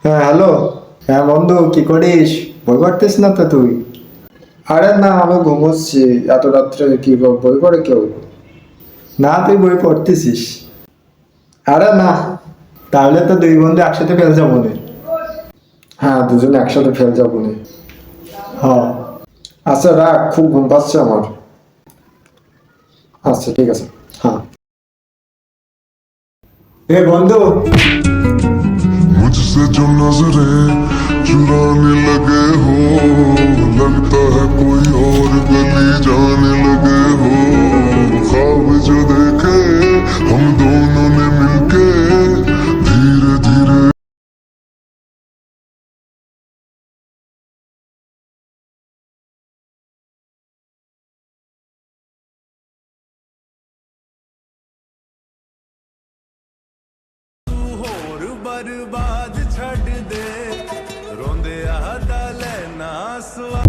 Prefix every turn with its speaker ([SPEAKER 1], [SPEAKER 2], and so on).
[SPEAKER 1] হ্যাঁ হ্যালো। হ্যাঁ বন্ধু, কি করিস? বই পড়তিস না তো তুই? আরে না, আমি ঘুমোচ্ছি। এত রাত্রে কি বই পড়ে কেউ? না, তুই বই পড়তেছিস? আরে না, তাহলে তো দুই বন্ধু একসাথে ফেল যাবো নে। হ্যাঁ, দুজনে একসাথে ফেল যাবো নে। হ্যাঁ। আচ্ছা রাখ, খুব ঘুম পাচ্ছে আমার। আচ্ছা ঠিক আছে। হ্যাঁ। এ বন্ধু।
[SPEAKER 2] मुझसे जो नजरें चुराने लगे हो, लगता है कोई और गली जाने लगे हो। ख्वाब जो देखे हम दोनों ने मिलके, धीरे धीरे
[SPEAKER 3] ਹੋਰ ਬਰਬਾਦ ਛੱਡ ਦੇ ਰੋਂਦੇ ਆ ਦਾ ਲੈਣਾ ਸਵਾ